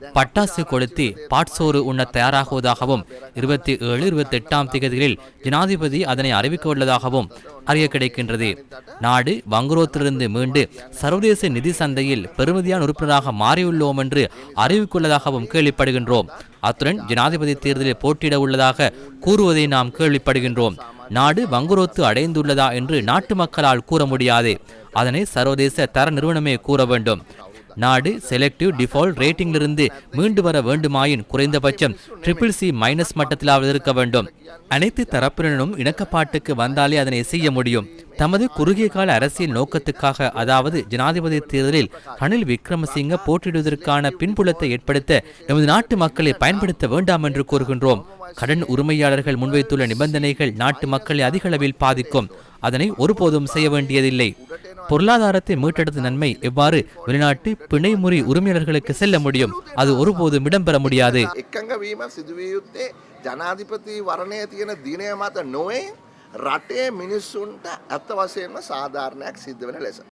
பட்டாசு கொளுத்தி பாட்சோறு உண்ண தயாராகுவதாகவும் 27, 28ஆம் தேதிகளில் ஜனாதிபதி அதனை அறிவிக்க உள்ளதாகவும் அறிய கிடைக்கின்றது. நாடு வங்குரோத்திலிருந்து மீண்டு சர்வதேச நிதி சந்தையில் பெருமதியான உறுப்பினராக மாறியுள்ளோம் என்று அறிவித்துள்ளதாகவும் கேள்விப்படுகின்றோம். அத்துடன் ஜனாதிபதி தேர்தலில் போட்டியிட உள்ளதாக கூறுவதை நாம் கேள்விப்படுகின்றோம். நாடு வங்குரோத்து அடைந்துள்ளதா என்று நாட்டு மக்களால் கூற முடியாது. அதனை சர்வதேச தர நிறுவனமே கூற வேண்டும். நாடு செலக்டிவ் டிஃபால்ட் ரேட்டிங்கிலிருந்து மீண்டு வர வேண்டுமாயின் குறைந்தபட்சம் CCC- மட்டத்திலாவது இருக்க வேண்டும். அனைத்து தரப்பினரும் இணக்கப்பாட்டுக்கு வந்தாலே அதனை செய்ய முடியும். தமது குறுகிய கால அரசியல் நோக்கத்துக்காக, அதாவது ஜனாதிபதி தேர்தலில் ரணில் விக்ரமசிங்க போட்டியிடுவதற்கான பின்புலத்தை ஏற்படுத்த எமது நாட்டு மக்களை பயன்படுத்த வேண்டாம் என்று கூறுகின்றோம். கடன் உரிமையாளர்கள் முன்வைத்துள்ள நிபந்தனைகள் நாட்டு மக்களை அதிக அளவில் பாதிக்கும். அதனை ஒருபோதும் செய்ய வேண்டியதில்லை. பொருளாதாரத்தை மீட்டெடுத்த நன்மை எவ்வாறு வெளிநாட்டு பிணைமுறி உரிமையாளர்களுக்கு செல்ல முடியும்? அது ஒருபோதும் இடம்பெற முடியாது. ජනාධිපති වරණය තියෙන දිනය මත නොවේ රටේ මිනිස්සුන්ට ඇත්ත වශයෙන්ම සාධාරණයක් සිද්ධ වෙන ලෙස